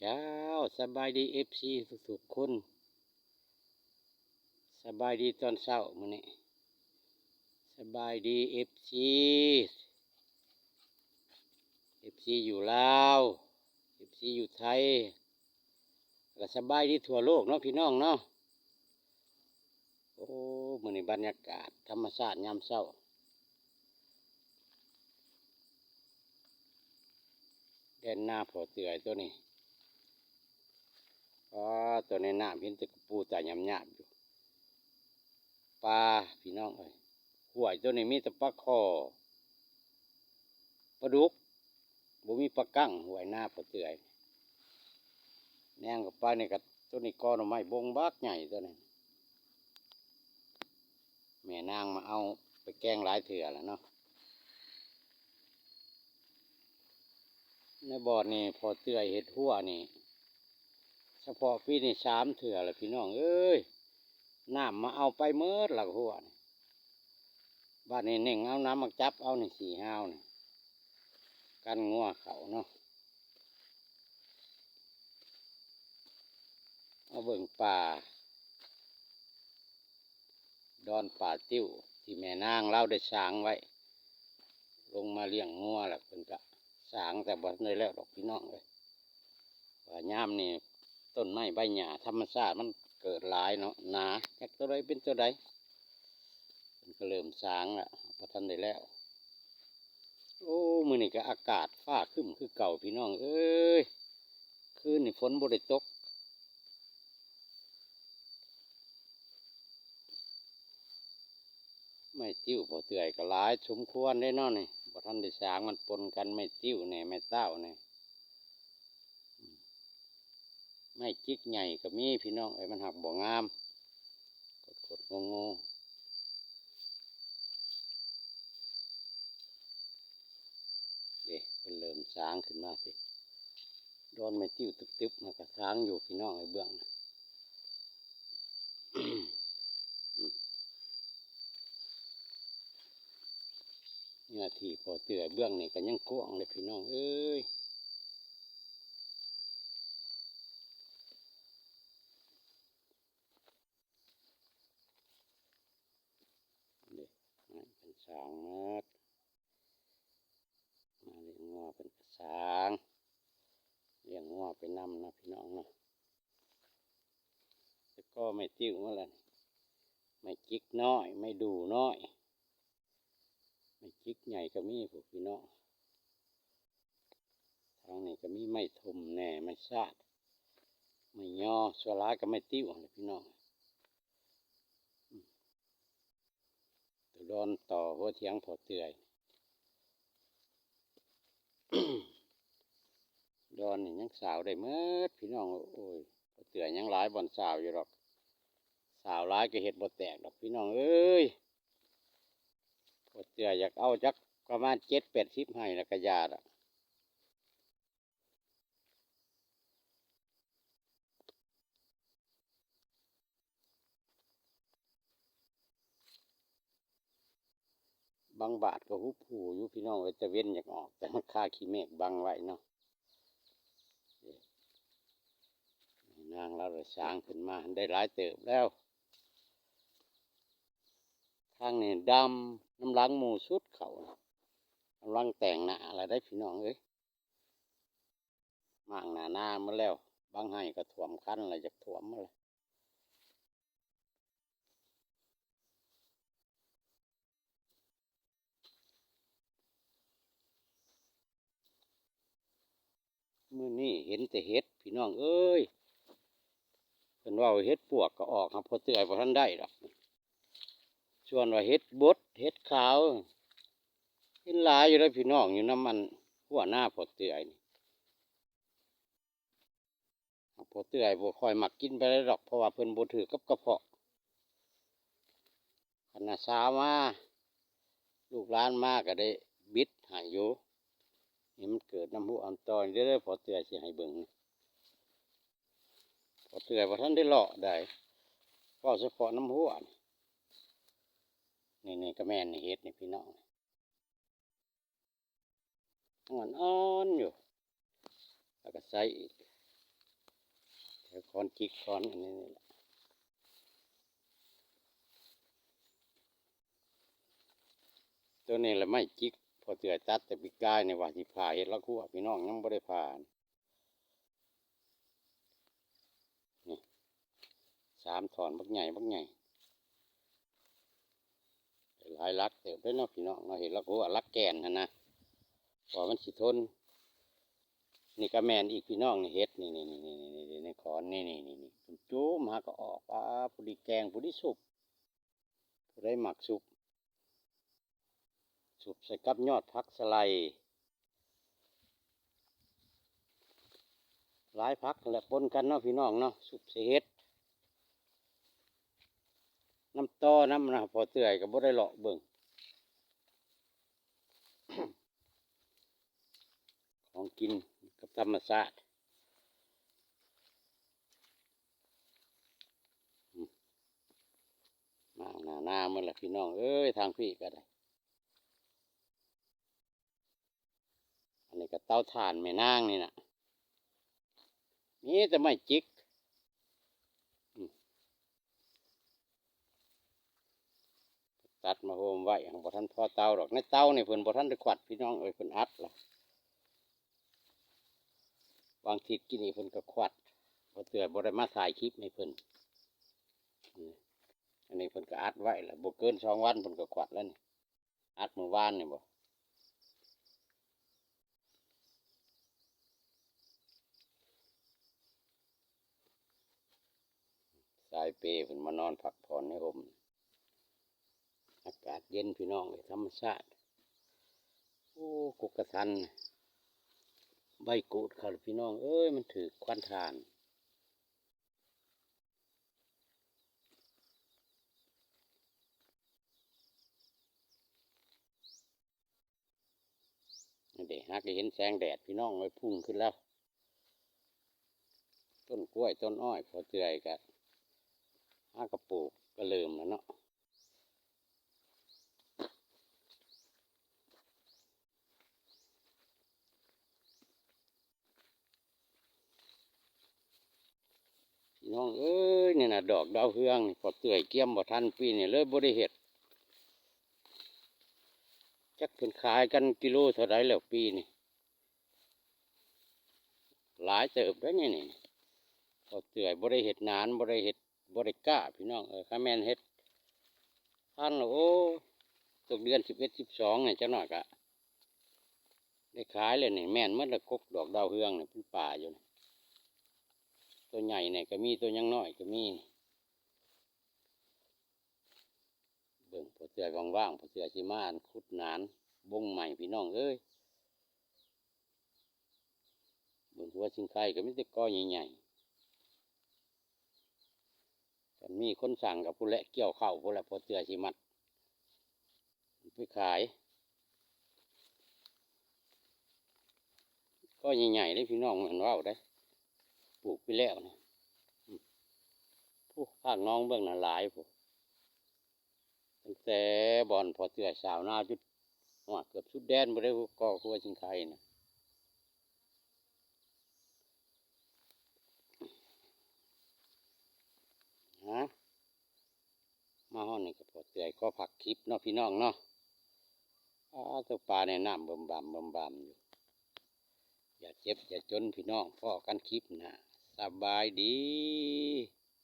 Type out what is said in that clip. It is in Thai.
เจ้าสบายดีFC ทุกๆคนสบายดีตอนเช้ามื้อนี้สบายดีเอฟซีอยู่ลาวFC อยู่ไทยก็สบายดีทั่วโลกเนาะพี่น้องเนาะโอ้มื้อนี้บรรยากาศธรรมชาติยามเช้าแดนหน้าพอเตื่อยตัวนี้ตัวในน้ำเห็นแต่กระปูตายำๆอยู่ปลาพี่น้องเอ้ยห้วยตัวนี้มีแต่ปลาคอปลาดุกบ่มีปลากั้งห้วยหน้าพอเตื่อยแนงกับปลานี่กับตัวนี้กอหน่อไม้บงบักใหญ่ตัวนี้แม่นางมาเอาไปแกงหลายเถื่อแล้วเนาะในบ่อนี่พอเตื่อยเห็ดหัวนี่เฉพาะปีนี่3 เถื่อแล้วพี่น้องเอ้ยน้ำมาเอาไปเมิดหลักหัวนี่บ้านนี้เน่งเอาน้ำมาจับเอานี่4 ห้าวนี่กันงัวเขาเนาะเอาเบิ่งป่าดอนป่าติ้วที่แม่นางเล่าได้สร้างไว้ลงมาเลี้ยงงัวแหละเพิ่นก็สร้างแต่บ่ได้แล้วดอกพี่น้องเลยว่ายามนี่ต้นไม้ใบหญ้าธรรมชาติมันเกิดหลายเนาะหนาจักตัวใดเป็นตัวใดเพิ่นก็เริ่มสร้างละบ่ทันได้แล้วโอ้มื้อนี้ก็อากาศฟ้าครึ้มคือเก่าพี่น้องเอ้ยคืนนี่ฝนบ่ได้ตกไม่ติ้วพอเตื่อยก็หลายสมควรได้เนาะนี่บ่ทันได้สร้างมันปนกันไม่ติ้วแน่ไม่เต้าแน่ไม่จิกใหญ่ก็มีพี่น้องไอ้มันหักบ่งามกดงงเด็กเป็นเริ่มสร้างขึ้นมาพี่โดนไม่ติ้วตึบๆมันก็สร้างอยู่พี่น้องไอ้เบื้องเนี่ยที่พอเตื่อยเบื้องนี่ก็ยังกว้างเลยพี่น้องเอ้ยเด็กเป็นสร้างมาเลี้ยงงัวเป็นสร้างเลี้ยงงัวไปนำนะพี่น้องเนาะแล้วก็ไม่ติ้วเมื่อไรไม่จิกน้อยไม่ดูน้อยไม่จิกใหญ่ก็มีพวกพี่น้องทางนี้ก็มีไม่ทมแน่ไม่ซาดไม่ย่อสวลาก็ไม่ติ้วเลยพี่น้องตัวดอนต่อหัวเทียงพอเตื่อยดอนนี่ยังสาวได้เมื่อพี่น้องโอ้ยพอเตื่อยยังหลายบ่อนสาวอยู่หรอกสาวหลายก็เห็ดบ่แตกดอกพี่น้องเอ้ยพอเตื่อยอยากเอาจักประมาณ7-80ให้แล้วก็ยาละบางบาทก็หุบหูอยู่พี่น้องเลยแต่เว้นอยากออกแต่มันค่าขี้เมฆบังไว้เนาะนางเราเลยสร้างขึ้นมาได้หลายเติบแล้วทางนี่ดำน้ำล้างหมูสุดเขาน้ำล้างแต่งหน้าอะไรได้พี่น้องเอ้ยมางหน้ามาแล้วบางให้ก็ถ่วมคันอะไรจะถ่วมมาเลยมื้อนี้เห็นแต่เห็ดพี่น้องเอ้ยเป็นว่าเห็ดปวกก็ออกครับพอเตื่อยพอท่านได้หรอกส่วนว่าเห็ดบดเห็ดขาวเห็นหลายอยู่แล้วพี่น้องอยู่น้ำมันหัวหน้าพอเตื่อยพอเตื่อยบ่ค่อยมักกินไปเลยหรอกเพราะว่าเพิ่นบ่ถือกับกระเพาะขณะเช้ามาลูกหลานมาก็ได้บิดใหายอยู่นี่มันเกิดน้ำหูอันตอนเด้อพอเตื่อยสิให้เบิ่งพอเตื่อยพอท่านได้เลาะได้ก็เฉพาะน้ำหูนี่ก็แม่นเฮ็ดนี่พี่น้องอ่อนอยู่แล้วก็ใส่อีก แล้วค้อนจิกค้อนอันนี้นี่แหละตัวนี้แหละไม่จิกพอเตือตัดแต่ปีกายในว่าที่ผ่าเห็ดละคั่วพี่น้องยังไม่ได้ผ่านี่3 ถอนบักใหญ่บักใหญ่หลายลักเติบได้เนาะพี่น้องเราเห็ดละคั่วลักแกนนะพอมันสิทนนี่ก็แมนอีกพี่น้องนี่เห็ดนี่ในคอนนี่จุ้มหาก็ออกผู้ดีแกงผู้ดีสุบผู้ได้หมักสุบใส่กับยอดพักสไลด์หลายพักแหละปนกันเนาะพี่น้องเนาะสุบใส่เห็ดน้ำต้อน้ำนะพอเตื่อยก็บ่ได้เลาะเบิ่ง ของกินกับธรรมชาติมาหน้ามันแหละพี่น้องเอ้ยทางพี่ก็ได้อันนี้ก็เตาถ่านแม่นางนี่นะนี่แต่ไม่จิกตัดมาโฮมไว้ของบ่ท่านพ่อเตาดอกในเตาเนี่ยเพิ่นบ่ท่านได้ขวัดพี่น้องเอ้ยเพิ่นอัดล่ะบางทีกินนี่เพิ่นก็ขวัดพอเตื่อยบ่ได้มาถ่ายคลิปให้เพิ่นอันนี้เพิ่นก็อัดไว้ละบ่เกิน2 วันเพิ่นก็ขวัดแล้วนี่อัดเมื่อวานนี่บ่สายเปเพิ่นมานอนพักผ่อนในร่มอากาศเย็นพี่น้องเลยธรรมชาติโอ้กุกกระทันใบกูดค่ะพี่น้องเอ้ยมันถือควันทานเด็กฮักได้เห็นแสงแดดพี่น้องเลยพุ่งขึ้นแล้วต้นกล้วยต้นอ้อยพอเตื่อยกันฮักกระปลูกก็เริ่มแล้วเนาะพี่น้องเอ้ยนี่นะดอกดาวเฮืองพอเตื่อยเกี่ยมบ่ทันปีนี่เลยบ่ได้เห็ดจักเพิ่นขายกันกิโลเท่าไรแล้วปีนี่หลายเติบได้นี่พอเตื่อยบ่ได้เห็ดนานบ่ได้เห็ดบ่ได้กล้าพี่น้องข้าแม่นเห็ดท่านโอ้ตกเดือน11 12เนี่ยจังหน่อยกะได้ขายเลยนี่แม่นเมื่อละกกดอกดาวเฮืองเนี่ยเป็นป่าอยู่ตัวใหญ่เนี่ยก็มีตัวยังน้อยก็มีเบิ่งพอเสือว่างๆพอเสือชิมานขุดนานบงใหม่พี่น้องเอ้ยเบิ่งหัวชิงไข่ก็มีแต่ก้อใหญ่ๆกันมีคนสั่งกับผู้และเกี่ยวเข้าผู้และพอเสือชิมัดไปขายก็ใหญ่ๆได้พี่น้องเหมือนว่าได้ปลูกไปแล้วนะผู้ภาคน้องเบื้องน่ะหลายผู้ตั้งแต่บอนพอเสือสาวหน้าจุดหัวเกือบสุดแดนบ่ได้ก็หัวชิงไข่นะฮะมาห้องนี่ก็พอเสือก็ผักคลิปเนาะพี่น้องเนาะตัวปลาในน้ำบ่มอยู่อย่าเจ็บอย่าจนพี่น้องพ่อกันคลิปนะสบายดี